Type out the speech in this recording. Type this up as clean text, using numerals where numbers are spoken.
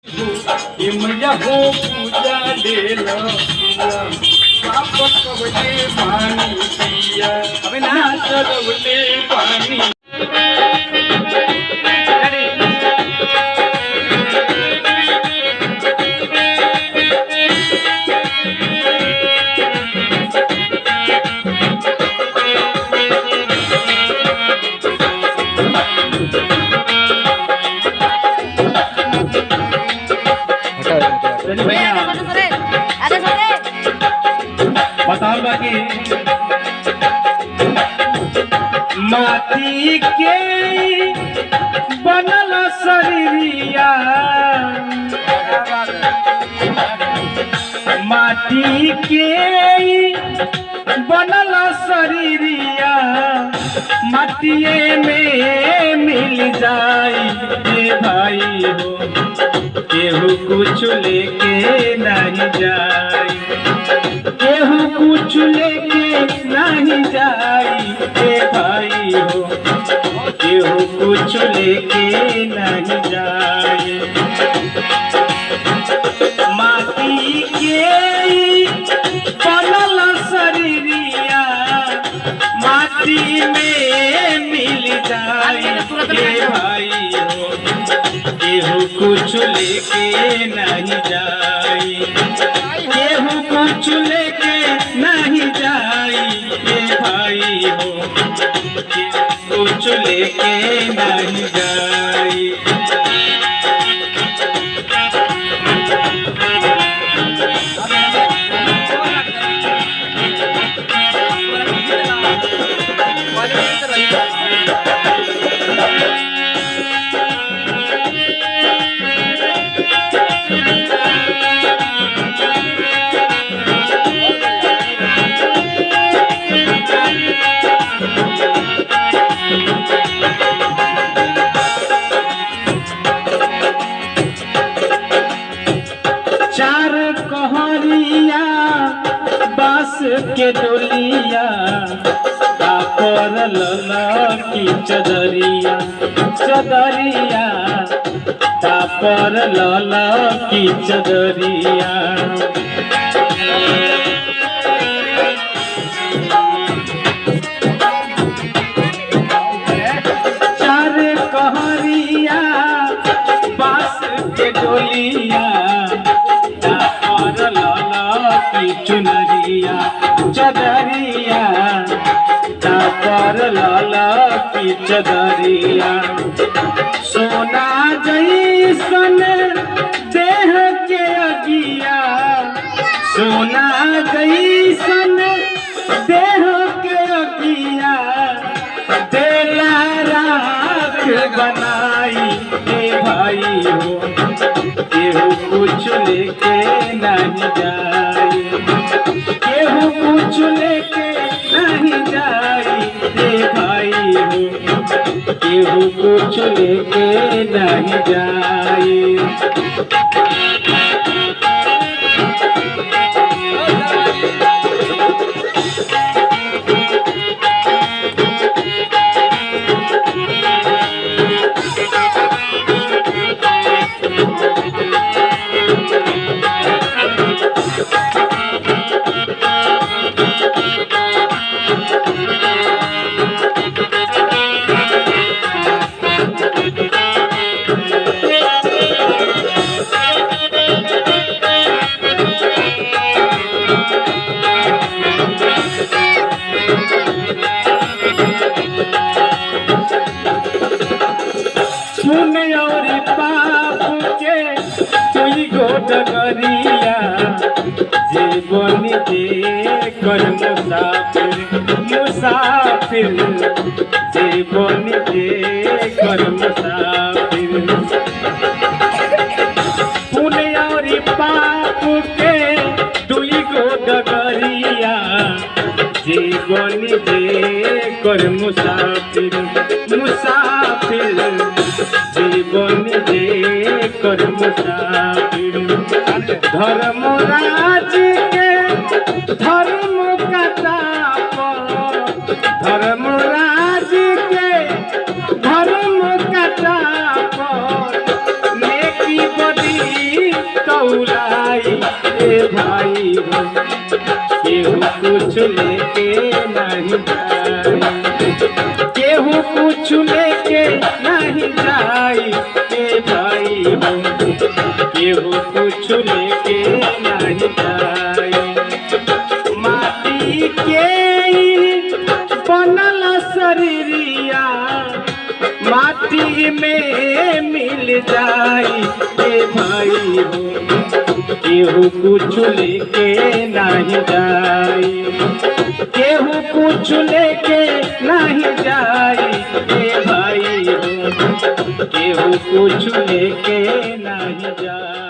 इमया हो पूजा डेलो पाप कवले पानी पिया अबे ना चलवले पानी बताओ बाकी माटी के बनल शरीरिया माटी के बनल शरीरिया माटिए में मिल जाई ये भाई हो केहू कुछ लेके नहीं जाई केहू कुछ लेके नहीं जाई ए भाई हो केहू कुछ लेके नहीं जाई माटी के बनल शरीरिया माटी में मिल जाई ए भाई हो केहू कुछ लेके नहीं जाई केहू कुछ लेके नहीं जाई ये भाई हो कुछ लेके नहीं जाई चार कहरिया बास के डोलिया पर ललकी चदरिया चदरिया पर ललकी चदरिया चार कहरिया बास के डोलिया चुनरिया चदरिया पर ललकी चदरिया सोना जैसन देह के अगिया सोना जैसन देह के अगिया देला राख बनाई ए भाई हो केहू कुछ लेके नहीं जाई केहू कुछ लेके नहीं जाई ए भाई हो केहू कुछ लेके नहीं जाई डगरिया जीवन जे कर मुसाफिर मुसाफिर जीवन जे कर मुसाफिर पुण्य और पाप के दुई गो डगरिया जीवन जे कर मुसाफिर मुसाफिर जीवन जे कर मुसाफिर धर्मराज के धर्म कताप धर्मराज के धर्म कताप नेकी बदी भुलाई ए भाई हो केहू कुछ लेके नहीं जाई केहू कुछ लेके नहीं जाई ए भाई हो केहू कुछ लेके नहीं जाई माटी के बनल शरीरिया माटी में मिल जाई ए भाई हो केहू कुछ लेके नहीं जाई केहू कुछ लेके नहीं जाई ए भाई हो केहू कुछ लेके नहीं जाई।